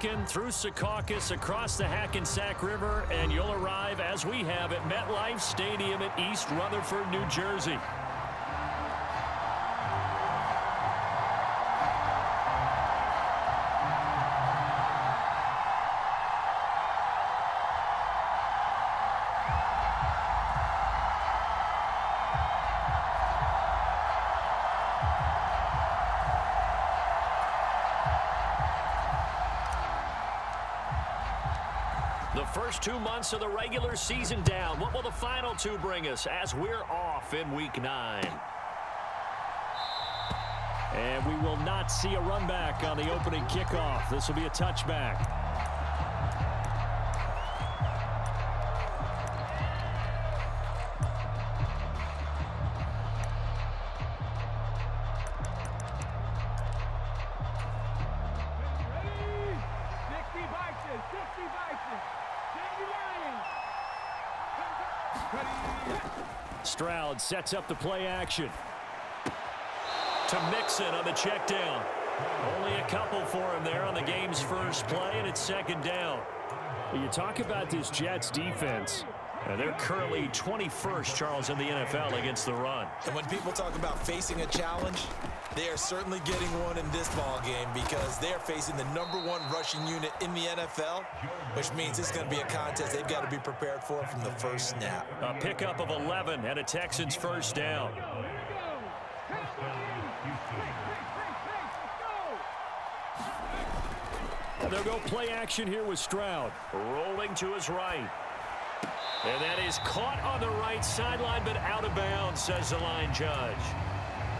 trucking through Secaucus, across the Hackensack River, and you'll arrive, as we have, at MetLife Stadium at East Rutherford, New Jersey. The first 2 months of the regular season down. What will the final two bring us as we're off in Week 9? And we will not see a run back on the opening kickoff. This will be a touchback. Stroud sets up the play action. To Mixon on the check down. Only a couple for him there on the game's first play, and it's second down. You talk about this Jets defense. They're currently 21st, Charles, in the NFL against the run. And when people talk about facing a challenge, they are certainly getting one in this ball game because they're facing the #1 rushing unit in the NFL, which means it's going to be a contest they've got to be prepared for from the first snap. A pickup of 11 and a Texans first down. And they'll go play action here with Stroud. Rolling to his right. And that is caught on the right sideline, but out of bounds, says the line judge.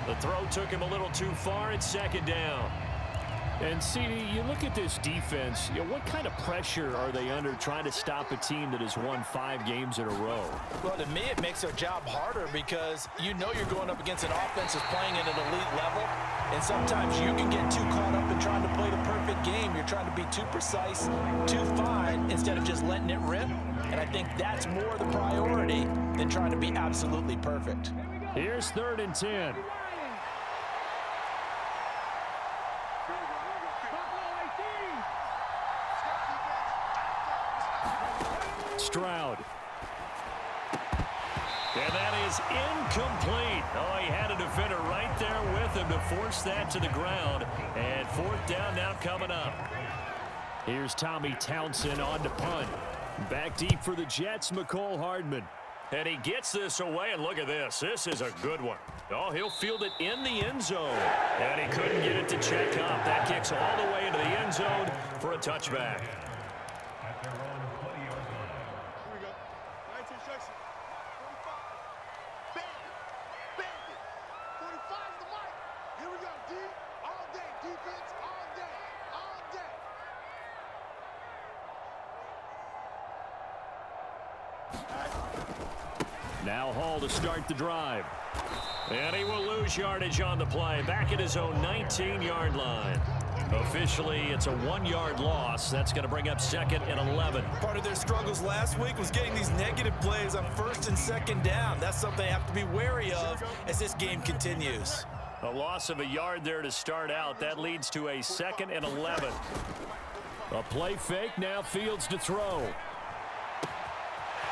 The throw took him a little too far. It's second down. And, CD, you look at this defense, what kind of pressure are they under trying to stop a team that has won 5 games in a row? Well, to me, it makes their job harder because you know you're going up against an offense that's playing at an elite level, and sometimes you can get too caught up in trying to play the perfect game. You're trying to be too precise, too fine, instead of just letting it rip. And I think that's more the priority than trying to be absolutely perfect. Here's 3rd and 10. Stroud. And that is incomplete. Oh, he had a defender right there with him to force that to the ground. And 4th down now coming up. Here's Tommy Townsend on to punt. Back deep for the Jets, McCole Hardman. And he gets this away, and look at this. This is a good one. Oh, he'll field it in the end zone. And he couldn't get it to check up. That kicks all the way into the end zone for a touchback. Now Hall to start the drive. And he will lose yardage on the play. Back at his own 19-yard line. Officially, it's a 1-yard loss. That's going to bring up 2nd and 11. Part of their struggles last week was getting these negative plays on 1st and 2nd down. That's something they have to be wary of as this game continues. A loss of a yard there to start out. That leads to a 2nd and 11. A play fake. Now Fields to throw.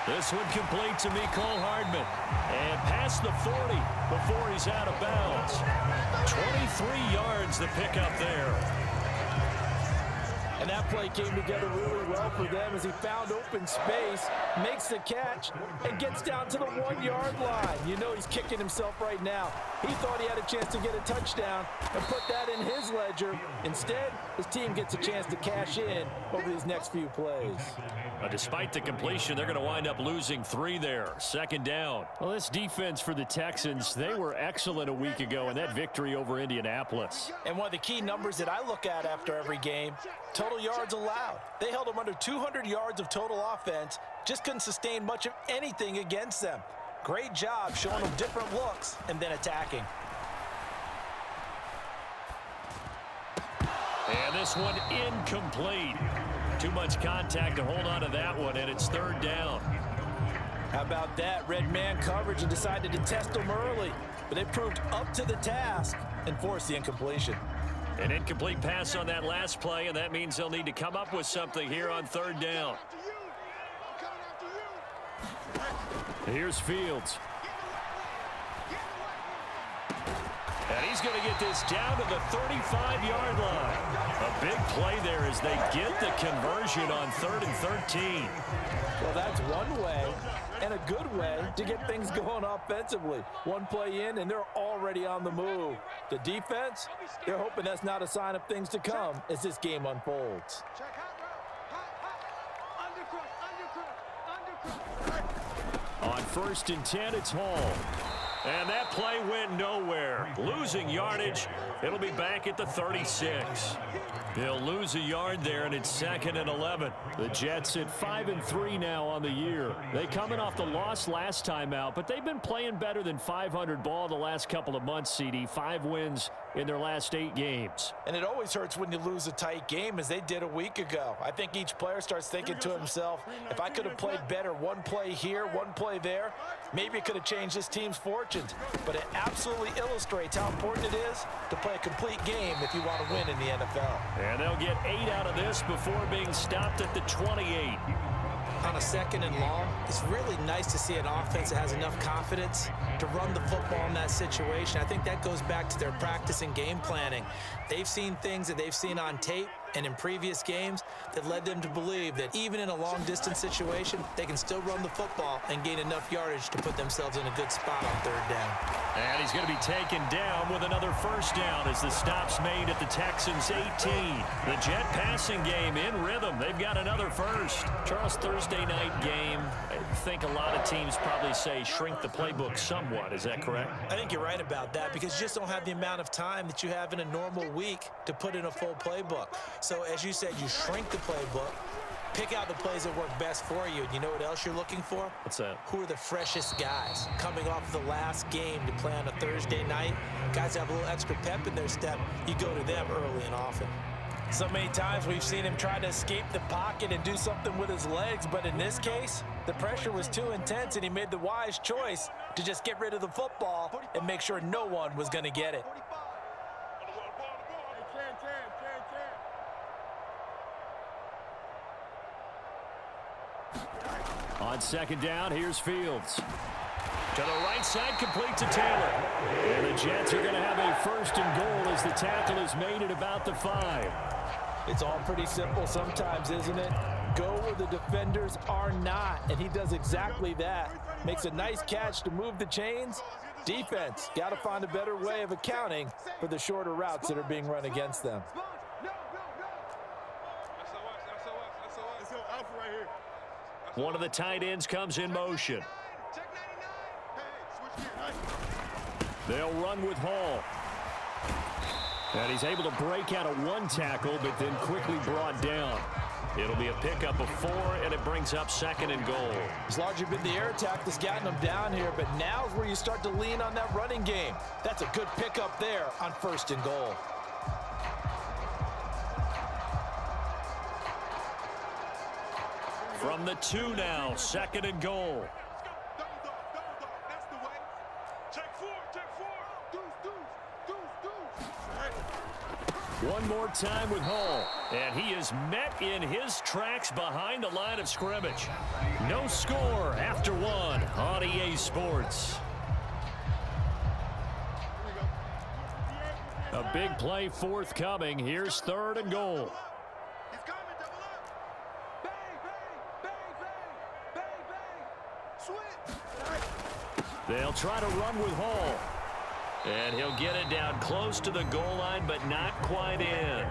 This one complete to McCole Hardman. And past the 40 before he's out of bounds. 23 yards the pickup there. And that play came together really well for them as he found open space, makes the catch, and gets down to the 1-yard line. You know he's kicking himself right now. He thought he had a chance to get a touchdown and put that in his ledger. Instead, his team gets a chance to cash in over these next few plays. Despite the completion, they're going to wind up losing 3 there. 2nd down. Well, this defense for the Texans, they were excellent a week ago in that victory over Indianapolis. And one of the key numbers that I look at after every game, total yards allowed. They held them under 200 yards of total offense, just couldn't sustain much of anything against them. Great job showing them different looks and then attacking. And this one incomplete. Too much contact to hold on to that one, and it's 3rd down. How about that? Red man coverage and decided to test them early, but they proved up to the task and forced the incompletion. An incomplete pass on that last play, and that means they'll need to come up with something here on third down. Here's Fields. And he's going to get this down to the 35-yard line. A big play there as they get the conversion on 3rd and 13. Well, that's one way and a good way to get things going offensively. One play in, and they're already on the move. The defense, they're hoping that's not a sign of things to come as this game unfolds. On 1st and 10, it's Hall. And that play went nowhere. Losing yardage. It'll be back at the 36. They'll lose a yard there, and it's 2nd and 11. The Jets at 5-3 now on the year. They coming off the loss last time out, but they've been playing better than 500 ball the last couple of months, CD. 5 wins in their last 8 games. And it always hurts when you lose a tight game, as they did a week ago. I think each player starts thinking to himself, if I could have played better one play here, one play there, maybe it could have changed this team's fortunes. But it absolutely illustrates how important it is to play a complete game if you want to win in the NFL. And they'll get 8 out of this before being stopped at the 28. On a 2nd and long, it's really nice to see an offense that has enough confidence to run the football in that situation. I think that goes back to their practice and game planning. They've seen things that they've seen on tape and in previous games that led them to believe that even in a long-distance situation, they can still run the football and gain enough yardage to put themselves in a good spot on 3rd down. And he's going to be taken down with another 1st down as the stop's made at the Texans' 18. The Jet passing game in rhythm. They've got another 1st. Charles, Thursday night game, I think a lot of teams probably say shrink the playbook somewhat. Is that correct? I think you're right about that because you just don't have the amount of time that you have in a normal week to put in a full playbook. So as you said, you shrink the playbook, pick out the plays that work best for you. And you know what else you're looking for? What's that? Who are the freshest guys coming off of the last game to play on a Thursday night? Guys have a little extra pep in their step. You go to them early and often. So many times we've seen him try to escape the pocket and do something with his legs, but in this case, the pressure was too intense and he made the wise choice to just get rid of the football and make sure no one was going to get it. On 2nd down, here's Fields. To the right side, complete to Taylor. And the Jets are going to have a 1st and goal as the tackle is made at about the 5. It's all pretty simple sometimes, isn't it? Go where the defenders are not, and he does exactly that. Makes a nice catch to move the chains. Defense, got to find a better way of accounting for the shorter routes that are being run against them. One of the tight ends comes in motion. They'll run with Hall. And he's able to break out of 1 tackle, but then quickly brought down. It'll be a pickup of 4, and it brings up 2nd and goal. It's largely been the air attack that's gotten them down here, but now's where you start to lean on that running game. That's a good pickup there on 1st and goal. From the 2 now, 2nd and goal. One more time with Hall. And he is met in his tracks behind the line of scrimmage. No score after 1 on EA Sports. A big play forthcoming. Here's 3rd and goal. They'll try to run with Hall. And he'll get it down close to the goal line, but not quite in.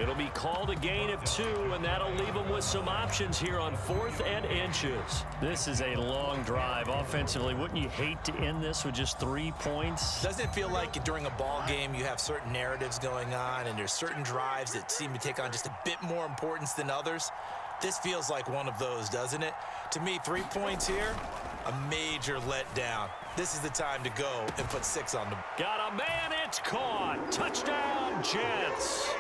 It'll be called a gain of 2, and that'll leave them with some options here on 4th and inches. This is a long drive offensively. Wouldn't you hate to end this with just 3 points? Doesn't it feel like during a ball game you have certain narratives going on and there's certain drives that seem to take on just a bit more importance than others? This feels like one of those, doesn't it? To me, 3 points here, a major letdown. This is the time to go and put 6 on the... Got a man, it's caught. Touchdown, Jets.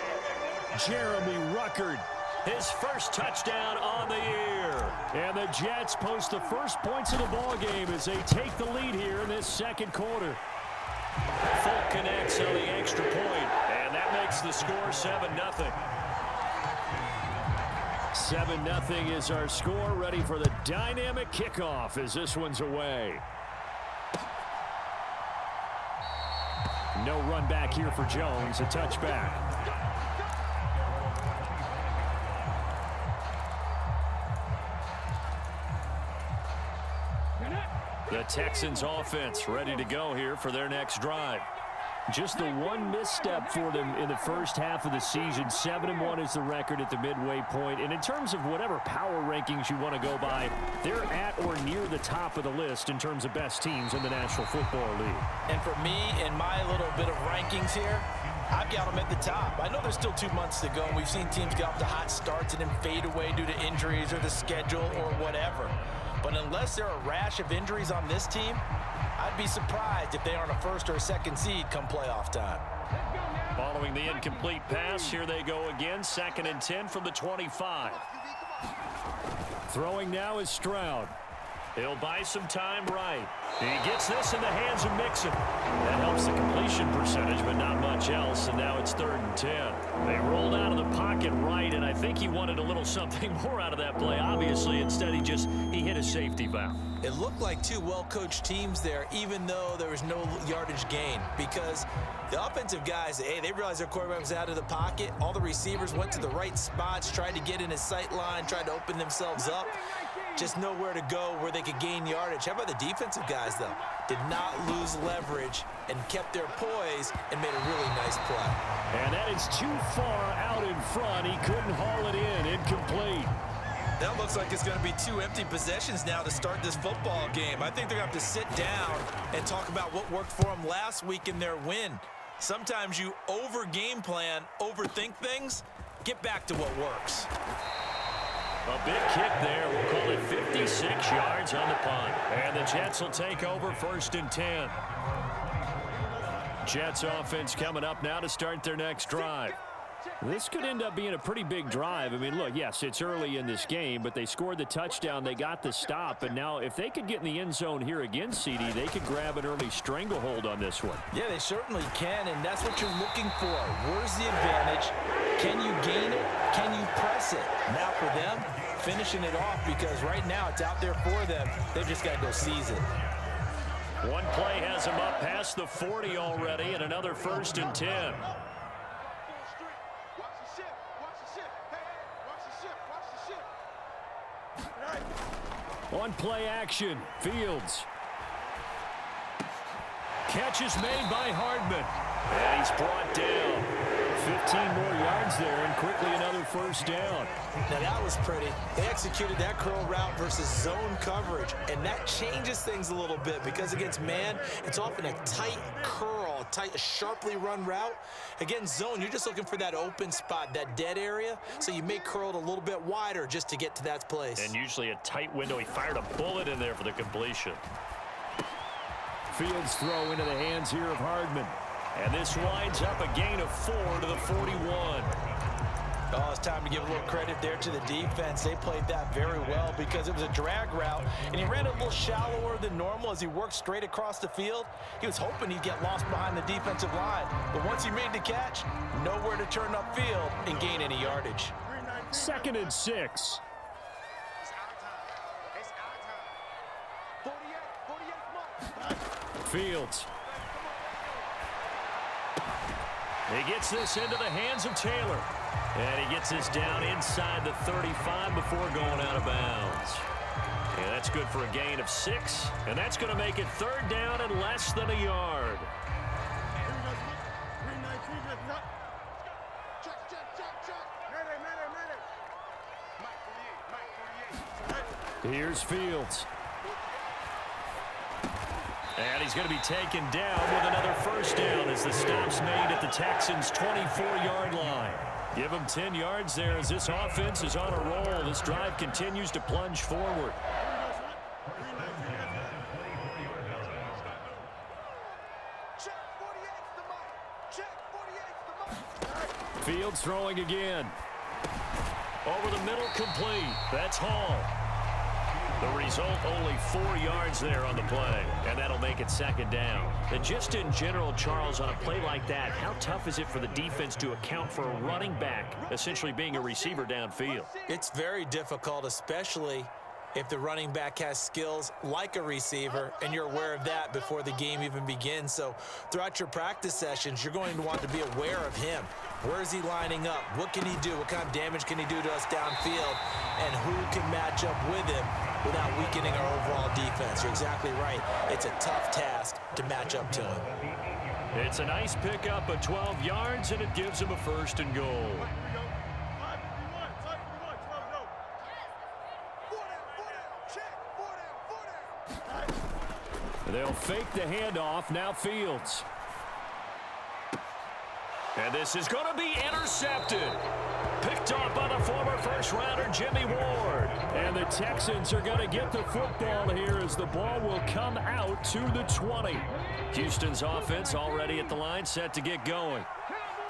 Jeremy Ruckert, his first touchdown on the year. And the Jets post the first points of the ball game as they take the lead here in this 2nd quarter. Folk connects on the extra point, and that that makes the score 7-0. 7-0 is our score. Ready for the dynamic kickoff as this one's away. No run back here for Jones. A touchback. The Texans offense ready to go here for their next drive. Just the one misstep for them in the first half of the season. 7-1 is the record at the midway point. And in terms of whatever power rankings you want to go by, they're at or near the top of the list in terms of best teams in the National Football League. And for me, in my little bit of rankings here, I've got them at the top. I know there's still 2 months to go, and we've seen teams get off to hot starts and then fade away due to injuries or the schedule or whatever. But unless there are a rash of injuries on this team, I'd be surprised if they aren't a first or a second seed come playoff time. Following the incomplete pass, here they go again. 2nd and 10 from the 25. Throwing now is Stroud. He'll buy some time right. He gets this in the hands of Mixon. That helps the completion percentage, but not much else. And now it's 3rd and 10. They rolled out of the pocket right, and I think he wanted a little something more out of that play, obviously. Instead, he hit a safety valve. It looked like two well-coached teams there, even though there was no yardage gain, because the offensive guys, hey, they realized their quarterback was out of the pocket. All the receivers went to the right spots, tried to get in his sight line, tried to open themselves up. Just nowhere to go where they could gain yardage. How about the defensive guys, though? Did not lose leverage and kept their poise and made a really nice play. And that is too far out in front. He couldn't haul it in. Incomplete. That looks like it's going to be 2 empty possessions now to start this football game. I think they're going to have to sit down and talk about what worked for them last week in their win. Sometimes you over-game plan, overthink things. Get back to what works. A big kick there. We'll call it 56 yards on the punt. And the Jets will take over 1st and 10. Jets offense coming up now to start their next drive. This could end up being a pretty big drive. I mean, look, yes, it's early in this game, but they scored the touchdown. They got the stop. And now if they could get in the end zone here again, CD, they could grab an early stranglehold on this one. Yeah, they certainly can, and that's what you're looking for. Where's the advantage? Can you gain it? Can you press it? Now for them, finishing it off, because right now it's out there for them. They've just got to go seize it. One play has them up past the 40 already, and another 1st and 10. On play action, Fields. Catch is made by Hardman. And he's brought down. 15 more yards there, and quickly another 1st down. Now that was pretty. They executed that curl route versus zone coverage, and that changes things a little bit because against man, it's often a tight curl, a sharply run route. Against zone, you're just looking for that open spot, that dead area, so you may curl it a little bit wider just to get to that place. And usually a tight window. He fired a bullet in there for the completion. Fields throw into the hands here of Hardman. And this winds up a gain of 4 to the 41. Oh, it's time to give a little credit there to the defense. They played that very well because it was a drag route, and he ran a little shallower than normal as he worked straight across the field. He was hoping he'd get lost behind the defensive line, but once he made the catch, nowhere to turn upfield and gain any yardage. 2nd and 6. Fields. He gets this into the hands of Taylor. And he gets this down inside the 35 before going out of bounds. And that's good for a gain of 6. And that's going to make it 3rd down and less than a yard. Here's Fields. And he's going to be taken down with another 1st down as the stop's made at the Texans' 24-yard line. Give him 10 yards there as this offense is on a roll. This drive continues to plunge forward. Fields throwing again. Over the middle, complete. That's Hall. The result, only 4 yards there on the play, and that'll make it second down. And just in general, Charles, on a play like that, how tough is it for the defense to account for a running back essentially being a receiver downfield? It's very difficult, especially if the running back has skills like a receiver, and you're aware of that before the game even begins. So throughout your practice sessions, you're going to want to be aware of him. Where is he lining up? What can he do? What kind of damage can he do to us downfield? And who can match up with him without weakening our overall defense? You're exactly right. It's a tough task to match up to him. It's a nice pickup of 12 yards, and it gives him a 1st and goal. They'll fake the handoff. Now Fields. And this is going to be intercepted. Picked off by the former first-rounder Jimmy Ward. And the Texans are going to get the football here as the ball will come out to the 20. Houston's offense already at the line, set to get going.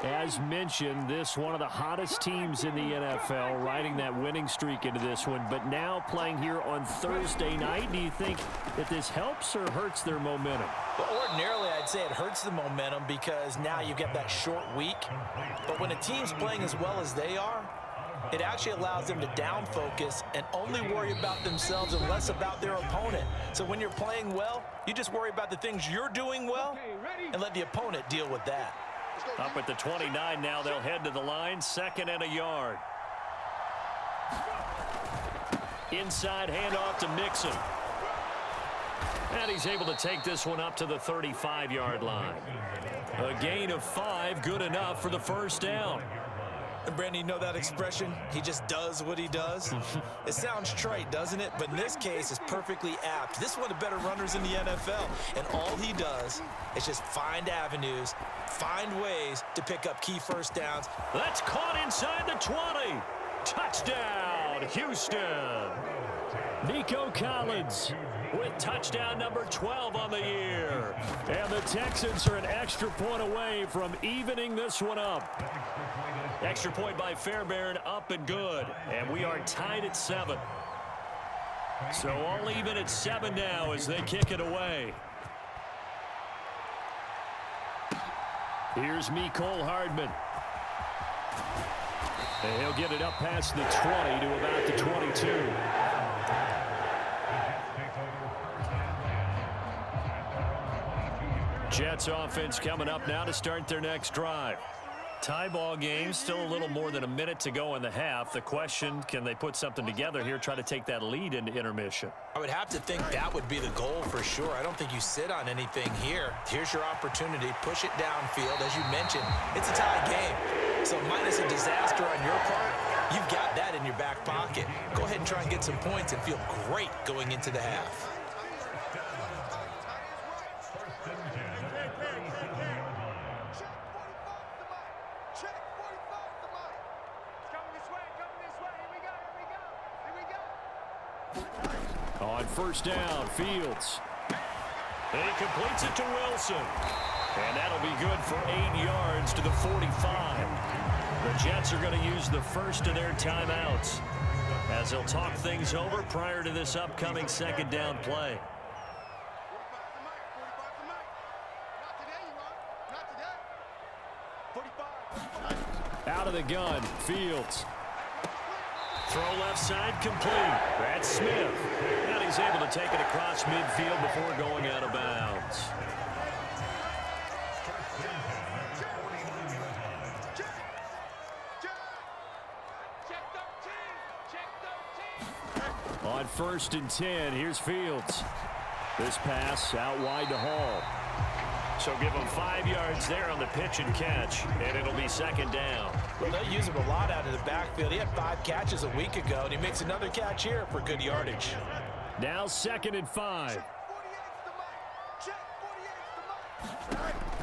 As mentioned, this one of the hottest teams in the NFL, riding that winning streak into this one, but now playing here on Thursday night. Do you think that this helps or hurts their momentum? Well, ordinarily, I'd say it hurts the momentum because now you get that short week. But when a team's playing as well as they are, it actually allows them to down focus and only worry about themselves and less about their opponent. So when you're playing well, you just worry about the things you're doing well and let the opponent deal with that. Up at the 29 now, they'll head to the line, 2nd and a yard. Inside handoff to Mixon. And he's able to take this one up to the 35-yard line. A gain of 5, good enough for the 1st down. And Brandon, you know that expression? He just does what he does. It sounds trite, doesn't it? But in this case, it's perfectly apt. This is one of the better runners in the NFL. And all he does is just find avenues, find ways to pick up key 1st downs. That's caught inside the 20. Touchdown, Houston. Nico Collins with touchdown number 12 on the year. And the Texans are an extra point away from evening this one up. Extra point by Fairbairn, up and good. And we are tied at 7. So all even at 7 now as they kick it away. Here's Mecole Hardman. And he'll get it up past the 20 to about the 22. Jets offense coming up now to start their next drive. Tie ball game, still a little more than a minute to go in the half. The question, can they put something together here, try to take that lead into intermission? I would have to think that would be the goal for sure. I don't think you sit on anything here. Here's your opportunity. Push it downfield. As you mentioned, it's a tie game. So minus a disaster on your part, you've got that in your back pocket. Go ahead and try and get some points and feel great going into the half. On 1st down, Fields. He completes it to Wilson. And that'll be good for 8 yards to the 45. The Jets are going to use the first of their timeouts as they'll talk things over prior to this upcoming 2nd down play. Out of the gun, Fields. Throw left side complete. That's Smith. And he's able to take it across midfield before going out of bounds. On 1st and 10, here's Fields. This pass out wide to Hall. So give him 5 yards there on the pitch and catch, and it'll be 2nd down. Well, they'll use him a lot out of the backfield. He had 5 catches a week ago, and he makes another catch here for good yardage. Now 2nd and 5.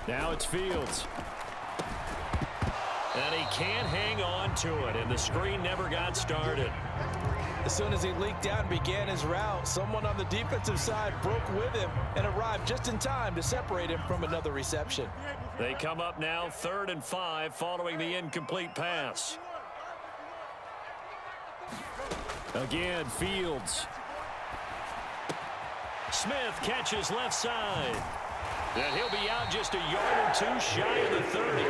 Now it's Fields. And he can't hang on to it, and the screen never got started. As soon as he leaked out and began his route, someone on the defensive side broke with him and arrived just in time to separate him from another reception. They come up now 3rd and 5 following the incomplete pass. Again, Fields. Smith catches left side. And he'll be out just a yard or two shy of the 30.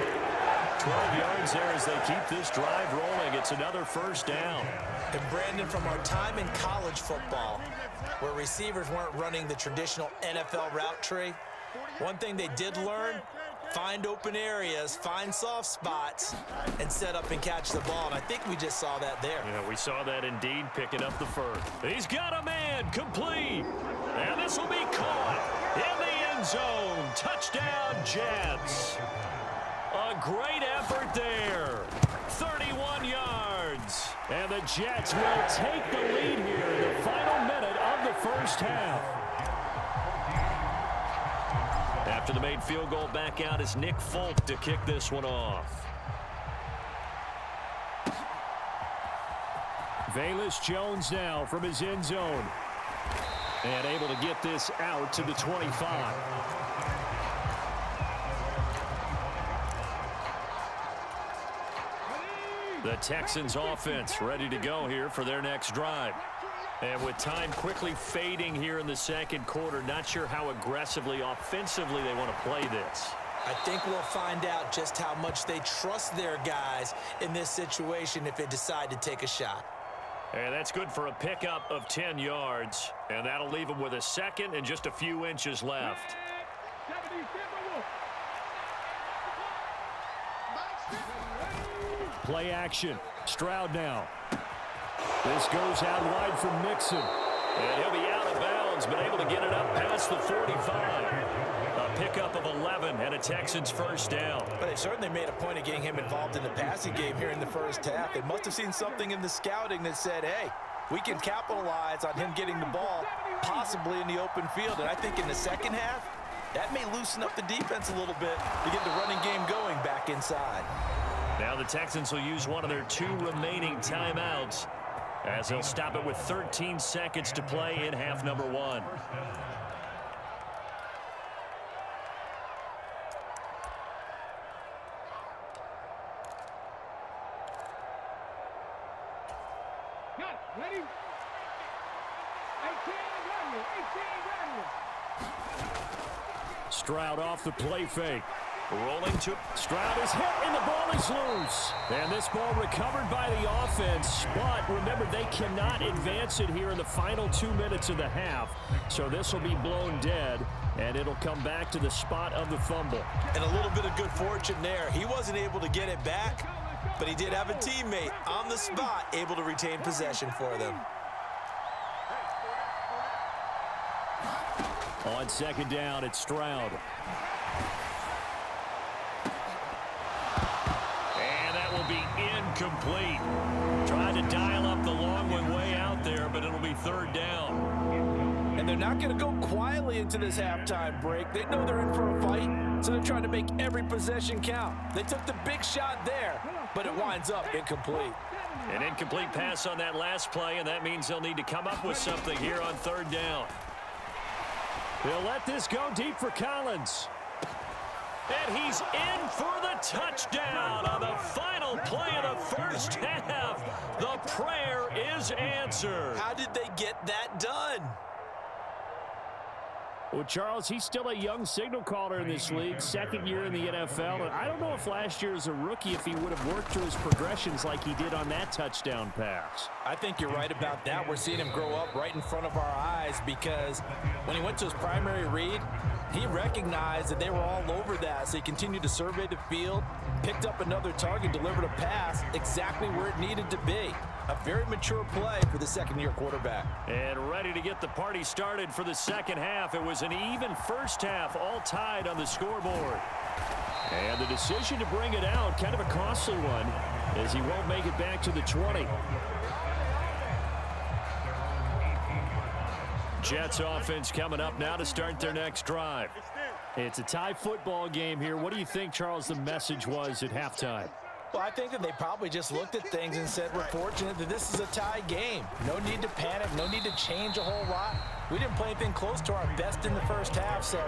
12 yards there as they keep this drive rolling. It's another first down. And Brandon, from our time in college football, where receivers weren't running the traditional NFL route tree, one thing they did learn, find open areas, find soft spots, and set up and catch the ball. And I think we just saw that there. Yeah, we saw that indeed, picking up the first. He's got a man, complete. And this will be caught in the end zone. Touchdown, Jets. A great effort there. 31 yards. And the Jets will take the lead here in the final minute of the first half. After the made field goal, back out is Nick Folk to kick this one off. Velus Jones now from his end zone. And able to get this out to the 25. The Texans offense ready to go here for their next drive. And with time quickly fading here in the second quarter, not sure how aggressively, offensively they want to play this. I think we'll find out just how much they trust their guys in this situation if they decide to take a shot. And that's good for a pickup of 10 yards. And that'll leave them with a second and just a few inches left. Play action. Stroud now. This goes out wide from Mixon. And he'll be out of bounds, but able to get it up past the 45. A pickup of 11 and a Texans first down. But they certainly made a point of getting him involved in the passing game here in the first half. They must have seen something in the scouting that said, hey, we can capitalize on him getting the ball, possibly in the open field. And I think in the second half, that may loosen up the defense a little bit to get the running game going back inside. Now the Texans will use one of their 2 remaining timeouts as they'll stop it with 13 seconds to play in half number 1. Stroud off the play fake. Rolling to Stroud is hit and the ball is loose. And this ball recovered by the offense. But remember, they cannot advance it here in the final 2 minutes of the half. So this will be blown dead. And it'll come back to the spot of the fumble. And a little bit of good fortune there. He wasn't able to get it back, but he did have a teammate on the spot able to retain possession for them. On second down, it's Stroud. And that will be incomplete. Trying to dial up the long one way out there, but it'll be third down. And they're not going to go quietly into this halftime break. They know they're in for a fight, so they're trying to make every possession count. They took the big shot there, but it winds up incomplete. An incomplete pass on that last play, and that means they'll need to come up with something here on third down. They'll let this go deep for Collins. And he's in for the touchdown on the final play of the first half. The prayer is answered. How did they get that done? Well, Charles, he's still a young signal caller in this league, second year in the NFL. And I don't know if last year as a rookie, if he would have worked through his progressions like he did on that touchdown pass. I think you're right about that. We're seeing him grow up right in front of our eyes because when he went to his primary read, he recognized that they were all over that. So he continued to survey the field, picked up another target, delivered a pass exactly where it needed to be. A very mature play for the second-year quarterback. And ready to get the party started for the second half. It was an even first half, all tied on the scoreboard. And the decision to bring it out, kind of a costly one, as he won't make it back to the 20. Jets offense coming up now to start their next drive. It's a tie football game here. What do you think, Charles, the message was at halftime? Well, I think that they probably just looked at things and said, we're fortunate that this is a tie game. No need to panic, no need to change a whole lot. We didn't play anything close to our best in the first half, so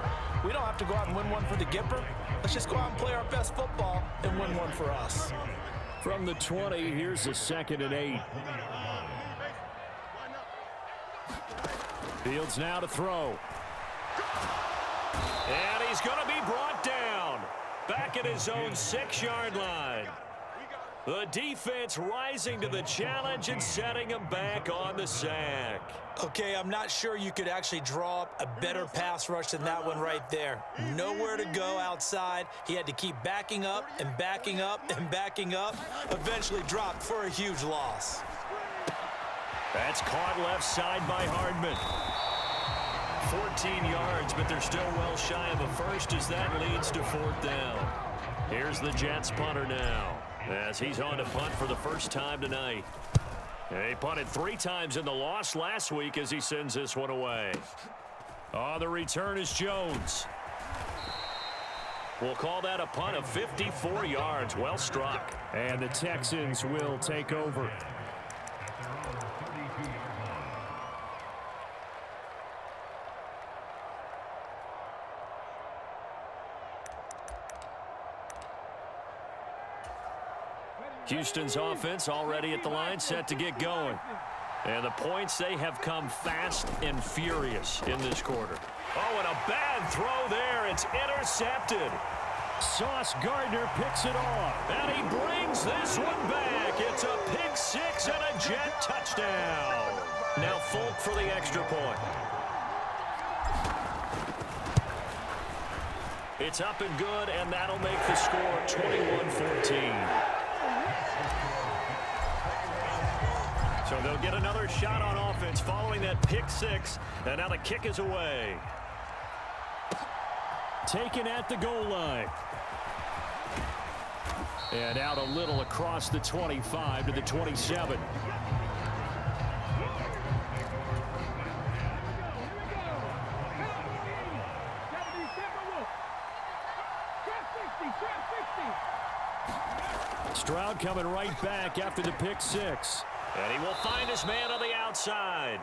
we don't have to go out and win one for the Gipper. Let's just go out and play our best football and win one for us. From the 20, here's a 2nd and 8. Fields now to throw. And he's going to be brought down. Back at his own 6-yard line. The defense rising to the challenge and setting him back on the sack. Okay, I'm not sure you could actually draw up a better pass rush than that one right there. Nowhere to go outside. He had to keep backing up and backing up and backing up. Eventually dropped for a huge loss. That's caught left side by Hardman. 14 yards, but they're still well shy of a first as that leads to 4th down. Here's the Jets punter now, as he's on to punt for the first time tonight. He punted 3 times in the loss last week as he sends this one away. On the return is Jones. We'll call that a punt of 54 yards. Well struck. And the Texans will take over. Houston's offense already at the line, set to get going. And the points, they have come fast and furious in this quarter. Oh, and a bad throw there. It's intercepted. Sauce Gardner picks it off. And he brings this one back. It's a pick 6 and a Jet touchdown. Now Folk for the extra point. It's up and good, and that'll make the score 21-14. So they'll get another shot on offense following that pick 6, and now the kick is away. Taken at the goal line. And out a little across the 25 to the 27. Stroud coming right back after the pick 6. And he will find his man on the outside.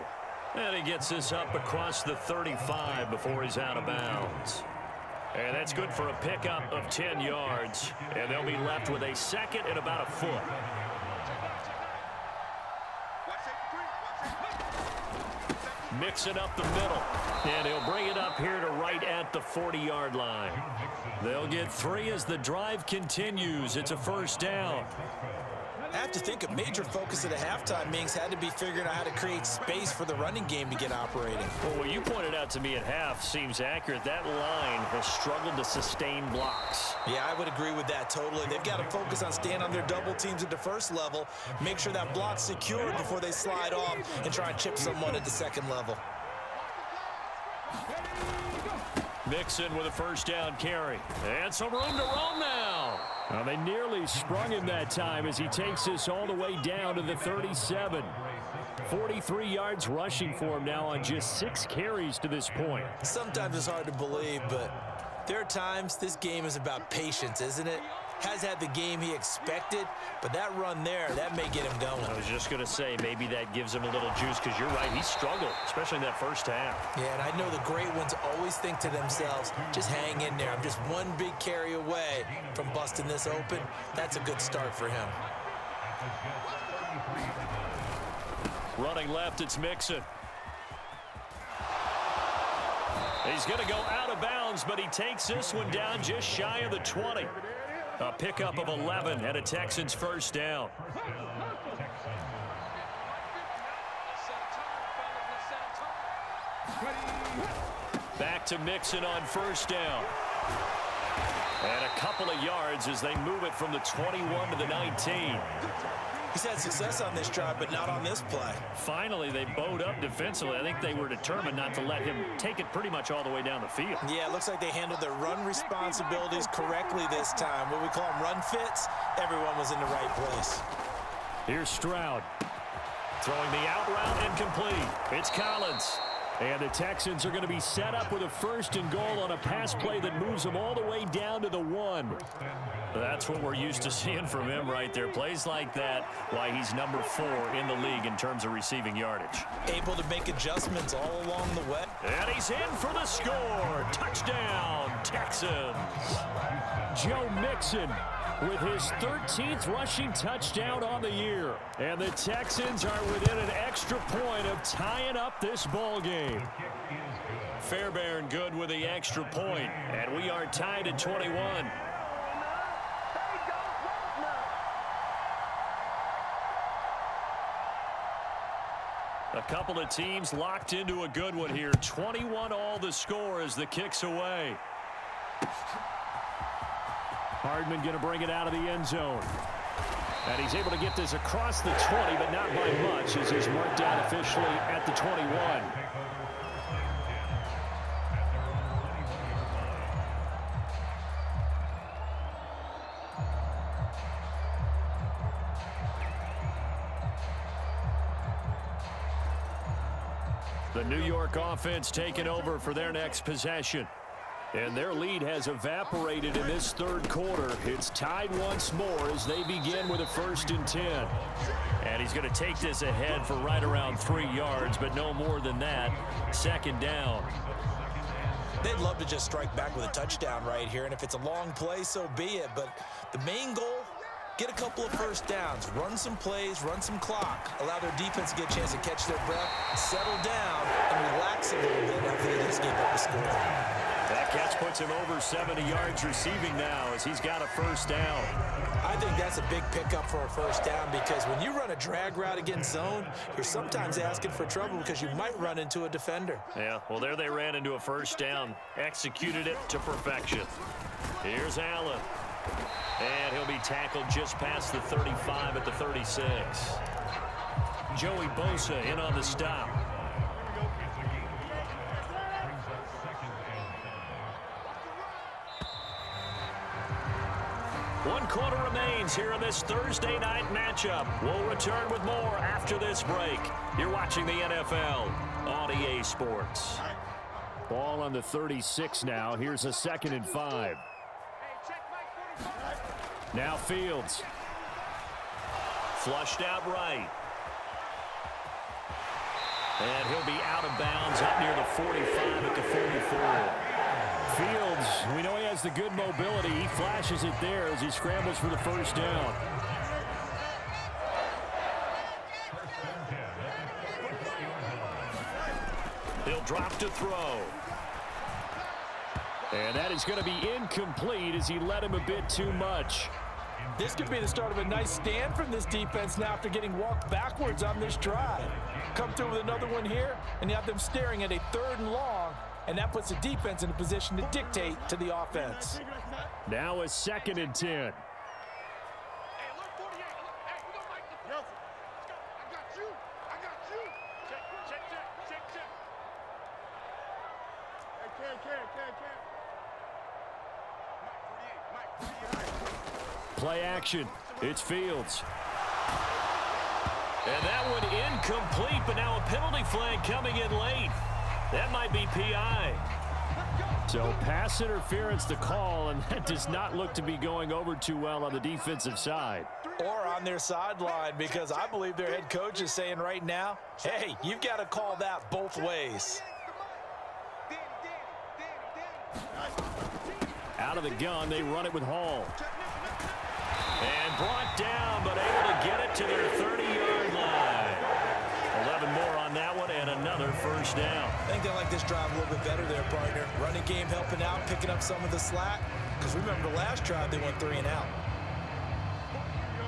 And he gets this up across the 35 before he's out of bounds. And that's good for a pickup of 10 yards. And they'll be left with a second and about a foot. Mixing up the middle. And he'll bring it up here to right at the 40-yard line. They'll get 3 as the drive continues. It's a first down. I have to think a major focus of the halftime meetings had to be figuring out how to create space for the running game to get operating. Well, what you pointed out to me at half seems accurate. That line has struggled to sustain blocks. Yeah, I would agree with that totally. They've got to focus on staying on their double teams at the first level, make sure that block's secured before they slide off and try and chip someone at the second level. Mixon with a first down carry. And some room to roam now. Well, they nearly sprung him that time as he takes this all the way down to the 37. 43 yards rushing for him now on just 6 carries to this point. Sometimes it's hard to believe, but there are times this game is about patience, isn't it? Has had the game he expected, but that run there, that may get him going. I was just going to say, maybe that gives him a little juice because you're right, he struggled, especially in that first half. Yeah, and I know the great ones always think to themselves, just hang in there. I'm just one big carry away from busting this open. That's a good start for him. Running left, it's Mixon. He's going to go out of bounds, but he takes this one down just shy of the 20. A pickup of 11 and a Texans first down. Back to Mixon on first down. And a couple of yards as they move it from the 21 to the 19. He's had success on this drive, but not on this play. Finally, they bowed up defensively. I think they were determined not to let him take it pretty much all the way down the field. Yeah, it looks like they handled their run responsibilities correctly this time. What we call them run fits, everyone was in the right place. Here's Stroud. Throwing the out route incomplete. It's Collins. And the Texans are going to be set up with a first and goal on a pass play that moves them all the way down to the 1. That's what we're used to seeing from him right there. Plays like that, why he's number 4 in the league in terms of receiving yardage. Able to make adjustments all along the way. And he's in for the score. Touchdown, Texans. Joe Mixon with his 13th rushing touchdown on the year. And the Texans are within an extra point of tying up this ball game. Fairbairn good with the extra point, and we are tied at 21. A couple of teams locked into a good one here. 21 all the score as the kick's away. Hardman going to bring it out of the end zone. And he's able to get this across the 20, but not by much, as he's marked down officially at the 21. The New York offense taking over for their next possession. And their lead has evaporated in this third quarter. It's tied once more as they begin with a 1st and 10. And he's going to take this ahead for right around 3 yards, but no more than that. 2nd down. They'd love to just strike back with a touchdown right here, and if it's a long play, so be it. But the main goal, get a couple of 1st downs, run some plays, run some clock, allow their defense to get a chance to catch their breath, settle down, and relax a little bit after they just gave up a score. That catch puts him over 70 yards receiving now as he's got a 1st down. I think that's a big pickup for a 1st down, because when you run a drag route against zone, you're sometimes asking for trouble because you might run into a defender. Yeah, well, there they ran into a 1st down. Executed it to perfection. Here's Allen. And he'll be tackled just past the 35 at the 36. Joey Bosa in on the stop. One quarter remains here in this Thursday night matchup. We'll return with more after this break. You're watching the NFL on EA Sports. Ball on the 36 now. Here's a 2nd and 5. Now Fields. Flushed out right. And he'll be out of bounds up near the 45 at the 44. Fields, we know he has the good mobility. He flashes it there as he scrambles for the 1st down. He'll drop to throw. And that is going to be incomplete as he led him a bit too much. This could be the start of a nice stand from this defense now after getting walked backwards on this drive. Come through with another one here, and you have them staring at a 3rd and long, and that puts the defense in a position to dictate to the offense. Now a 2nd and 10. Play action. It's Fields. And that one incomplete, but now a penalty flag coming in late. That might be PI. So pass interference the call, and that does not look to be going over too well on the defensive side. Or on their sideline, because I believe their head coach is saying right now, hey, you've got to call that both ways. Out of the gun, they run it with Hall. And brought down, but able to get it to their 30-yard line. 11 more on that one, and another 1st down. I think they like this drive a little bit better there, partner. Running game helping out, picking up some of the slack. Because remember, the last drive, they went 3 and out.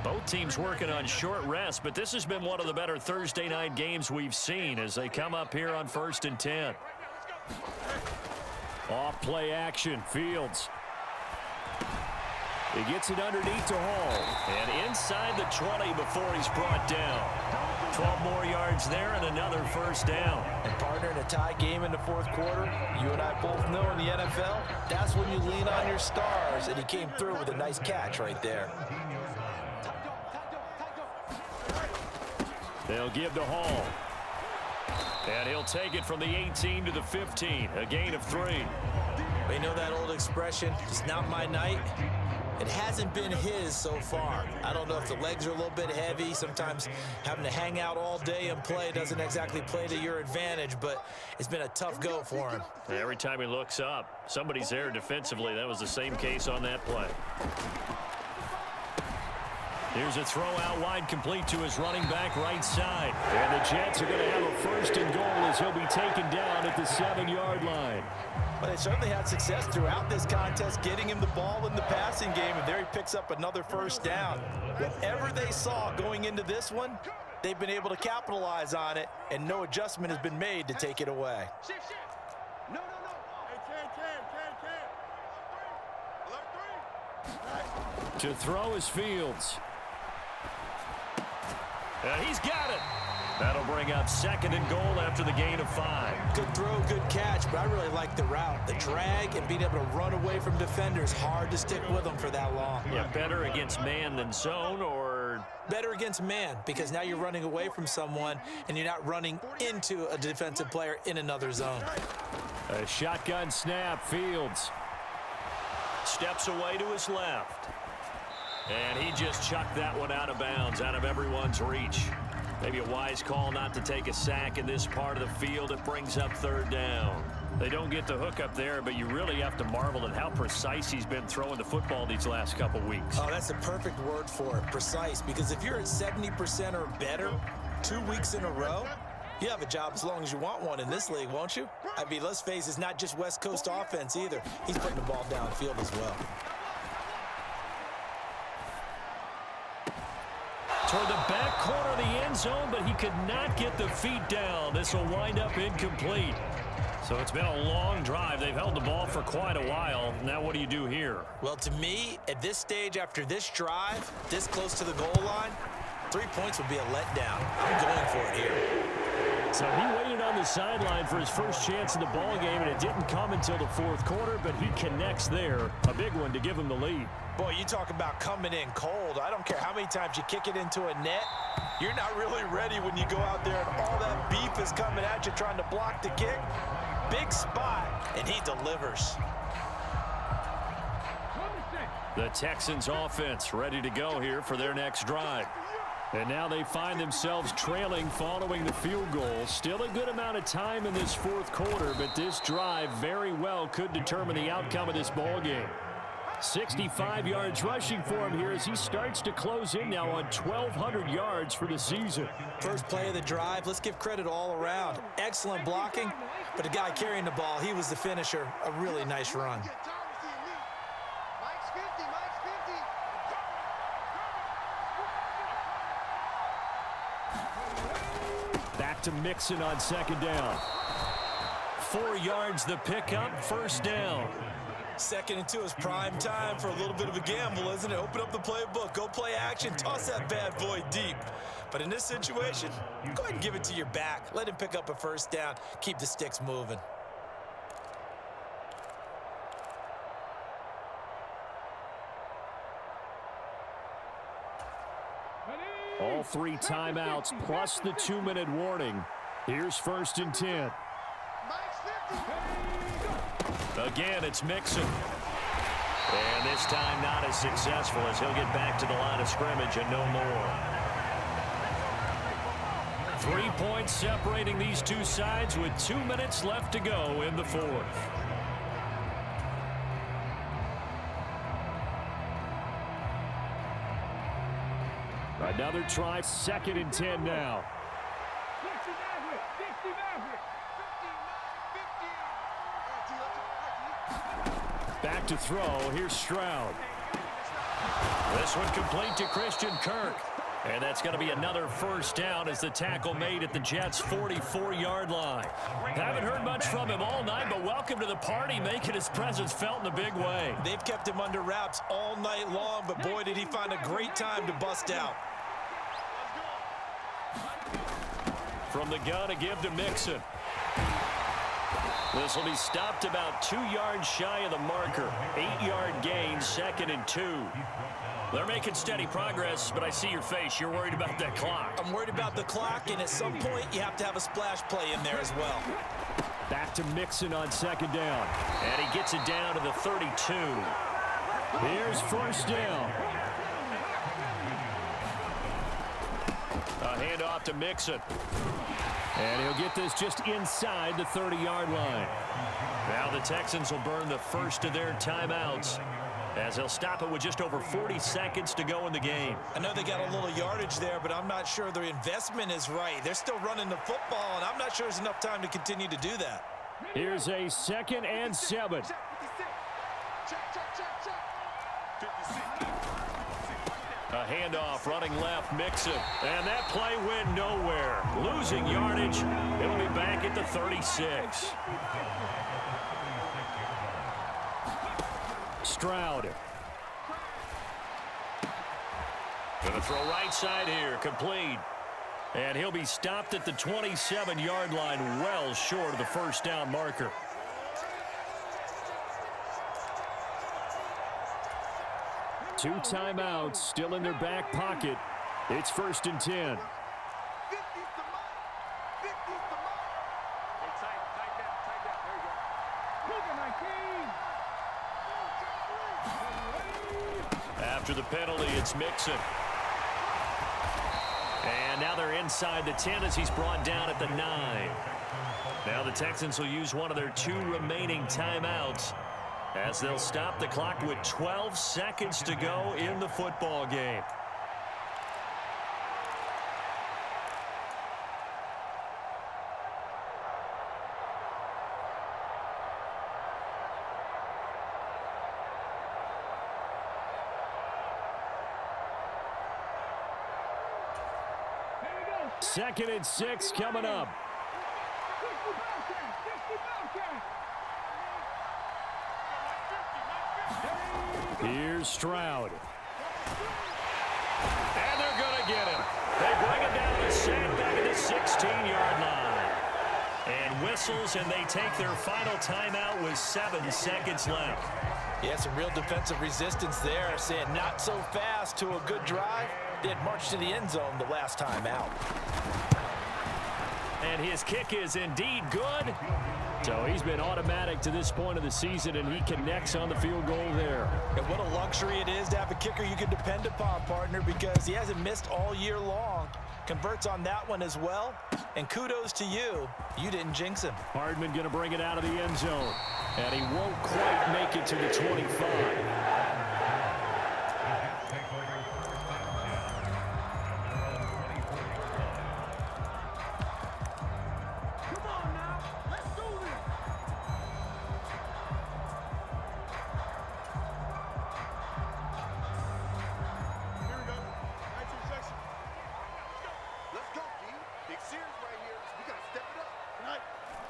Both teams working on short rest, but this has been one of the better Thursday night games we've seen as they come up here on 1st and 10. Off play action, Fields. He gets it underneath to Hall. And inside the 20 before he's brought down. 12 more yards there and another 1st down. And partner, in a tie game in the 4th quarter, you and I both know in the NFL, that's when you lean on your stars. And he came through with a nice catch right there. They'll give to Hall. And he'll take it from the 18 to the 15. A gain of 3. You know that old expression, it's not my night. It hasn't been his so far. I don't know if the legs are a little bit heavy. Sometimes having to hang out all day and play doesn't exactly play to your advantage, but it's been a tough go for him. Every time he looks up, somebody's there defensively. That was the same case on that play. Here's a throw out wide, complete to his running back right side. And the Jets are going to have a first and goal as he'll be taken down at the 7-yard line. Well, they certainly had success throughout this contest, getting him the ball in the passing game, and there he picks up another first down. Whatever they saw going into this one, they've been able to capitalize on it, and no adjustment has been made to take it away. No. Hey, To throw is Fields. And he's got it. That'll bring up second and goal after the gain of 5. Good throw, good catch, but I really like the route. The drag and being able to run away from defenders, hard to stick with them for that long. Yeah, better against man than zone, or Better against man, because now you're running away from someone and you're not running into a defensive player in another zone. a shotgun snap. Fields steps away to his left. And he just chucked that one out of bounds, out of everyone's reach. Maybe a wise call not to take a sack in this part of the field. It brings up third down. They don't get the hook up there, but you really have to marvel at how precise he's been throwing the football these last couple weeks. Oh, that's the perfect word for it, precise. Because if you're at 70% or better 2 weeks in a row, you have a job as long as you want one in this league, won't you? I mean, let's face it, it's not just West Coast offense either. He's putting the ball downfield as well. Toward the back corner of the end zone, but he could not get the feet down. This will wind up incomplete. So it's been a long drive. They've held the ball for quite a while. Now what do you do here? Well, to me, at this stage, after this drive, this close to the goal line, 3 points would be a letdown. I'm going for it here. So he waited on the sideline for his first chance in the ball game, and it didn't come until the fourth quarter, but he connects there. A big one to give him the lead. Boy, you talk about coming in cold. I don't care how many times you kick it into a net. You're not really ready when you go out there and all that beef is coming at you trying to block the kick. Big spot, and he delivers. The Texans offense ready to go here for their next drive. And now they find themselves trailing following the field goal. Still a good amount of time in this fourth quarter, but this drive very well could determine the outcome of this ball game. 65 yards rushing for him here as he starts to close in now on 1,200 yards for the season. First play of the drive, let's give credit all around. Excellent blocking, but the guy carrying the ball, he was the finisher. A really nice run. Mike's 50. Back to Mixon on second down. 4 yards the pickup, first down. 2nd and 2 is prime time for a little bit of a gamble, isn't it? Open up the playbook, go play action, toss that bad boy deep. But in this situation, go ahead and give it to your back. Let him pick up a first down, keep the sticks moving. All 3 timeouts plus the 2-minute warning. Here's 1st and 10. Mike's 50. Again, it's Mixon. And this time not as successful as he'll get back to the line of scrimmage and no more. 3 points separating these two sides with 2 minutes left to go in the fourth. Another try, 2nd and 10 now. Back to throw. Here's Stroud. This one complete to Christian Kirk. And that's going to be another first down as the tackle made at the Jets' 44-yard line. Haven't heard much from him all night, but welcome to the party, making his presence felt in a big way. They've kept him under wraps all night long, but boy, did he find a great time to bust out. From the gun, a give to Mixon. This will be stopped about 2 yards shy of the marker. 8-yard gain, 2nd and 2. They're making steady progress, but I see your face. You're worried about that clock. I'm worried about the clock, and at some point, you have to have a splash play in there as well. Back to Mixon on 2nd down. And he gets it down to the 32. Here's 1st down. A handoff to Mixon. And he'll get this just inside the 30-yard line. Now the Texans will burn the first of their timeouts. as they'll stop it with just over 40 seconds to go in the game. I know they got a little yardage there, but I'm not sure their investment is right. They're still running the football, and I'm not sure there's enough time to continue to do that. Here's a 2nd and 7. A handoff, running left, Mixon. And that play went nowhere. Losing yardage. It'll be back at the 36. Stroud. Gonna throw right side here, complete. And he'll be stopped at the 27-yard line, well short of the first down marker. Two timeouts still in their back pocket. It's 1st and 10. After the penalty, it's Mixon. And now they're inside the 10 as he's brought down at the 9. Now the Texans will use one of their 2 remaining timeouts as they'll stop the clock with 12 seconds to go in the football game. Second and 6 coming up. Here's Stroud. And they're going to get him. They bring it down to sack back at the 16-yard line. And whistles, and they take their final timeout with 7 seconds left. Yeah, some real defensive resistance there, saying not so fast to a good drive. They had marched to the end zone the last time out. And his kick is indeed good. So he's been automatic to this point of the season, and he connects on the field goal there. And what a luxury it is to have a kicker you can depend upon, partner, because he hasn't missed all year long. Converts on that one as well. And kudos to you. You didn't jinx him. Hardman going to bring it out of the end zone. And he won't quite make it to the 25.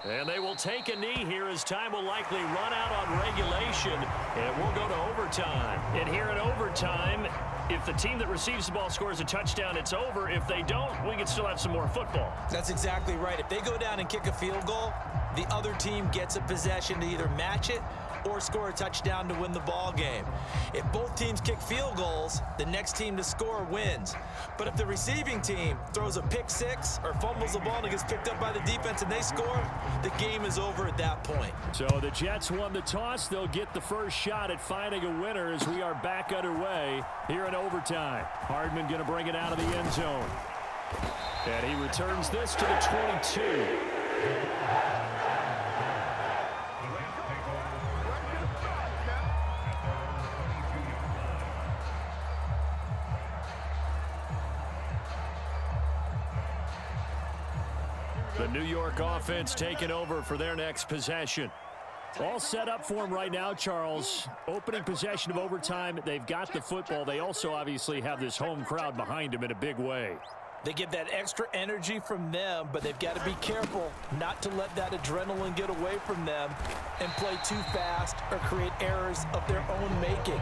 And they will take a knee here as time will likely run out on regulation. And we'll go to overtime. And here in overtime, if the team that receives the ball scores a touchdown, it's over. If they don't, we can still have some more football. That's exactly right. If they go down and kick a field goal, the other team gets a possession to either match it or score a touchdown to win the ball game. If both teams kick field goals, the next team to score wins. But if the receiving team throws a pick six or fumbles the ball and it gets picked up by the defense and they score, the game is over at that point. So the Jets won the toss. They'll get the first shot at finding a winner as we are back underway here in overtime. Hardman going to bring it out of the end zone. And he returns this to the 22. The New York offense taking over for their next possession. All set up for them right now, Charles. Opening possession of overtime. They've got the football. They also obviously have this home crowd behind them in a big way. They get that extra energy from them, but they've got to be careful not to let that adrenaline get away from them and play too fast or create errors of their own making.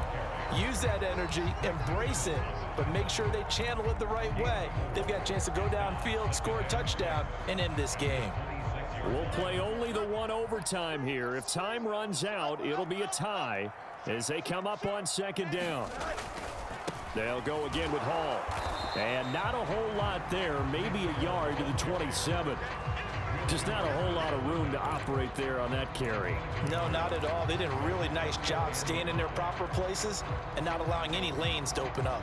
Use that energy, embrace it, but make sure they channel it the right way. They've got a chance to go downfield, score a touchdown, and end this game. We'll play only the one overtime here. If time runs out, it'll be a tie as they come up on second down. They'll go again with Hall. And not a whole lot there, maybe a yard to the 27. Just not a whole lot of room to operate there on that carry. No, not at all. They did a really nice job staying in their proper places and not allowing any lanes to open up.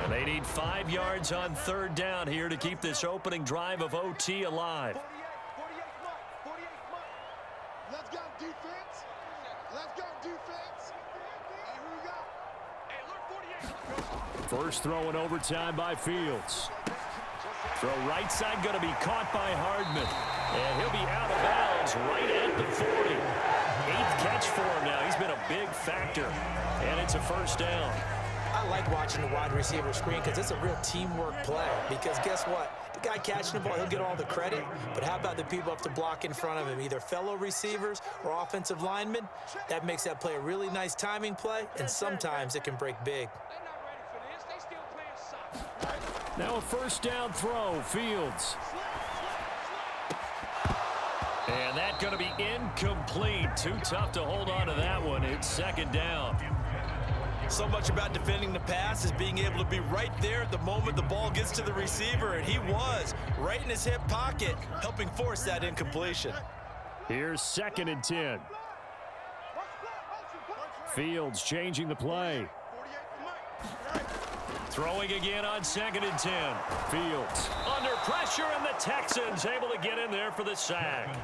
And they need 5 yards on third down here to keep this opening drive of OT alive. 48 Let's go, defense. Let's go, defense. Hey, who we got? Hey, look, 48. First throw in overtime by Fields. Throw right side going to be caught by Hardman. And he'll be out of bounds right at the 40. 8th catch for him now. He's been a big factor. And it's a first down. I like watching the wide receiver screen because it's a real teamwork play. Because guess what? The guy catching the ball, he'll get all the credit. But how about the people up to block in front of him, either fellow receivers or offensive linemen? That makes that play a really nice timing play, and sometimes it can break big. Now a first down throw, Fields. And that's going to be incomplete. Too tough to hold on to that one. It's second down. So much about defending the pass is being able to be right there at the moment the ball gets to the receiver, and he was right in his hip pocket, helping force that incompletion. Here's 2nd and 10. Fields changing the play. Throwing again on 2nd and 10. Fields under pressure, and the Texans able to get in there for the sack.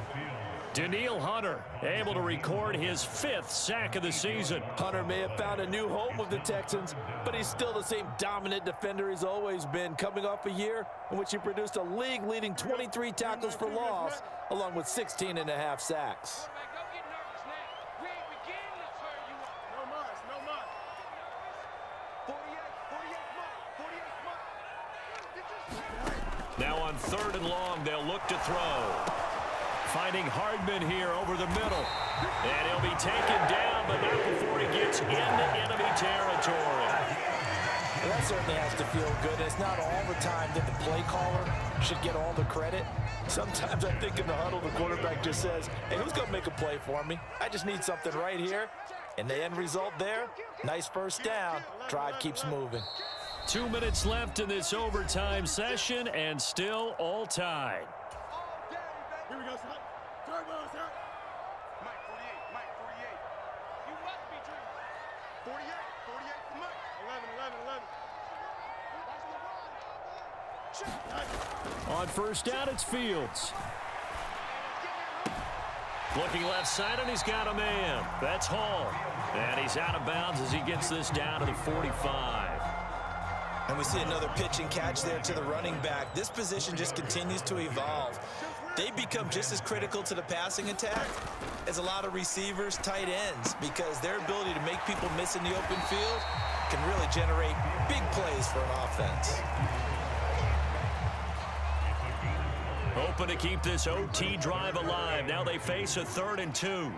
Danielle Hunter able to record his 5th sack of the season. Hunter may have found a new home with the Texans, but he's still the same dominant defender he's always been, coming off a year in which he produced a league-leading 23 tackles for loss, along with 16.5 sacks. Now on 3rd and long, they'll look to throw. Finding Hardman here over the middle. And he'll be taken down, but not before he gets into enemy territory. Well, that certainly has to feel good. It's not all the time that the play caller should get all the credit. Sometimes I think in the huddle, the quarterback just says, hey, who's going to make a play for me? I just need something right here. And the end result there, nice first down. Drive keeps moving. 2 minutes left in this overtime session, and still all tied. Here we go, son. Turbo, sir. Mike, 48. Mike, 48. You must be dreaming. 48. 48 for Mike. 11. On first down, it's Fields. Looking left side, and he's got a man. That's Hall. And he's out of bounds as he gets this down to the 45. And we see another pitch and catch there to the running back. This position just continues to evolve. They become just as critical to the passing attack as a lot of receivers, tight ends, because their ability to make people miss in the open field can really generate big plays for an offense. Hoping to keep this OT drive alive. Now they face a 3rd and 2.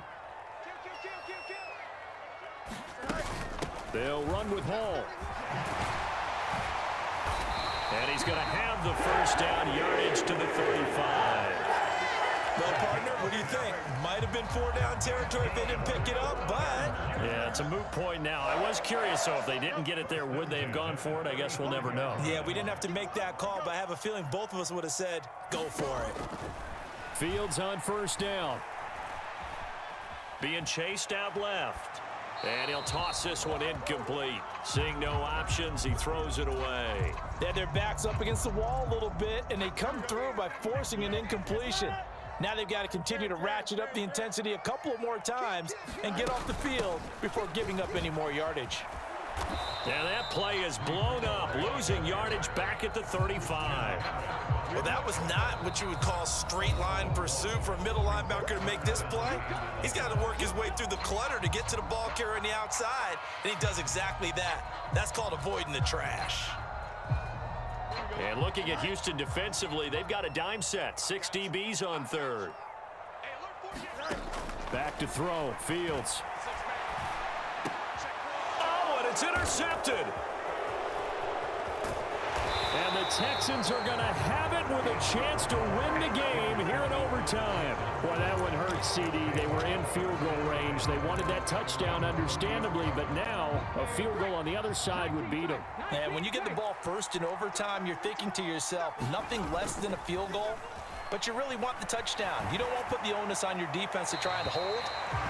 They'll run with Hall. And he's going to have the first down, yardage to the 35. Well, partner, what do you think? Might have been 4-down territory if they didn't pick it up, but... Yeah, it's a moot point now. I was curious, so if they didn't get it there, would they have gone for it? I guess we'll never know. Yeah, we didn't have to make that call, but I have a feeling both of us would have said, go for it. Fields on first down. Being chased out left. And he'll toss this one incomplete. Seeing no options, he throws it away. They had their backs up against the wall a little bit, and they come through by forcing an incompletion. Now they've got to continue to ratchet up the intensity a couple of more times and get off the field before giving up any more yardage. And that play is blown up, losing yardage back at the 35. Well, that was not what you would call straight line pursuit for a middle linebacker to make this play. He's got to work his way through the clutter to get to the ball carrier on the outside, and he does exactly that. That's called avoiding the trash. And looking at Houston defensively, they've got a dime set. 6 DBs on 3rd. Back to throw, Fields. Oh, and it's intercepted. And the Texans are going to have it with a chance to win the game here in overtime. Boy, that one hurt, CD. They were in field goal range. They wanted that touchdown, understandably, but now a field goal on the other side would beat them. And when you get the ball first in overtime, you're thinking to yourself, nothing less than a field goal, but you really want the touchdown. You don't want to put the onus on your defense to try and hold.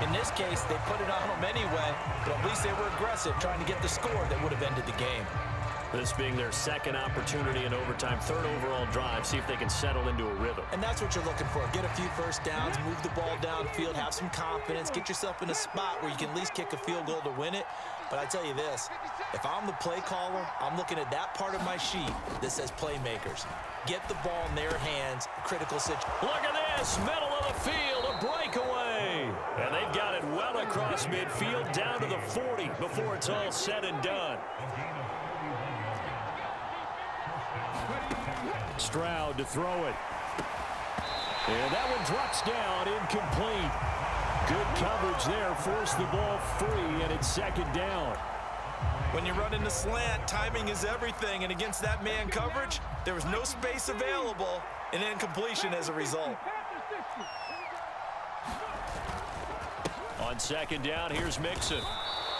In this case, they put it on them anyway, but at least they were aggressive, trying to get the score that would have ended the game. This being their second opportunity in overtime, third overall drive, see if they can settle into a rhythm. And that's what you're looking for. Get a few first downs, move the ball downfield, have some confidence, get yourself in a spot where you can at least kick a field goal to win it. But I tell you this, if I'm the play caller, I'm looking at that part of my sheet that says playmakers. Get the ball in their hands, critical situation. Look at this, middle of the field, a breakaway. And they've got it well across midfield, down to the 40 before it's all said and done. Stroud to throw it. And that one drops down, incomplete. Good coverage there, forced the ball free, and it's second down. When you run in the slant, timing is everything, and against that man coverage, there was no space available, and incompletion as a result. On second down, here's Mixon.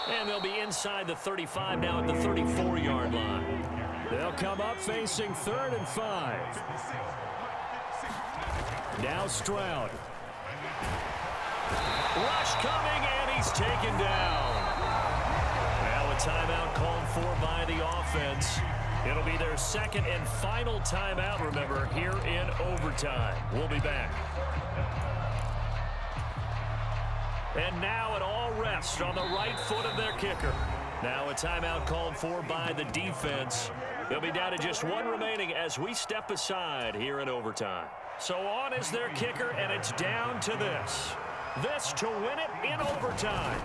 And they'll be inside the 35 now at the 34-yard line. They'll come up facing 3rd and 5. Now Stroud. Rush coming, and he's taken down. Now a timeout called for by the offense. It'll be their second and final timeout, remember, here in overtime. We'll be back. And now it all rests on the right foot of their kicker. Now a timeout called for by the defense. They'll be down to just one remaining as we step aside here in overtime. So on is their kicker, and it's down to this. This to win it in overtime.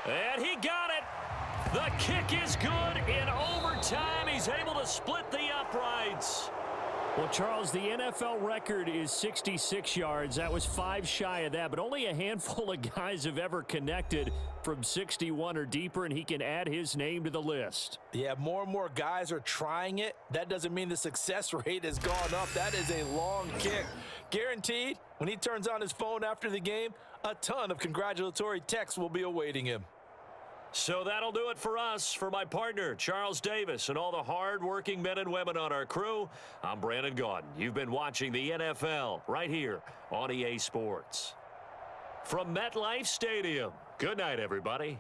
And he got it. The kick is good in overtime. He's able to split the uprights. Well, Charles, the NFL record is 66 yards. That was 5 shy of that, but only a handful of guys have ever connected from 61 or deeper, and he can add his name to the list. Yeah, more and more guys are trying it. That doesn't mean the success rate has gone up. That is a long kick. Guaranteed, when he turns on his phone after the game, a ton of congratulatory texts will be awaiting him. So that'll do it for us. For my partner, Charles Davis, and all the hard-working men and women on our crew, I'm Brandon Gaudin. You've been watching the NFL right here on EA Sports. From MetLife Stadium, good night, everybody.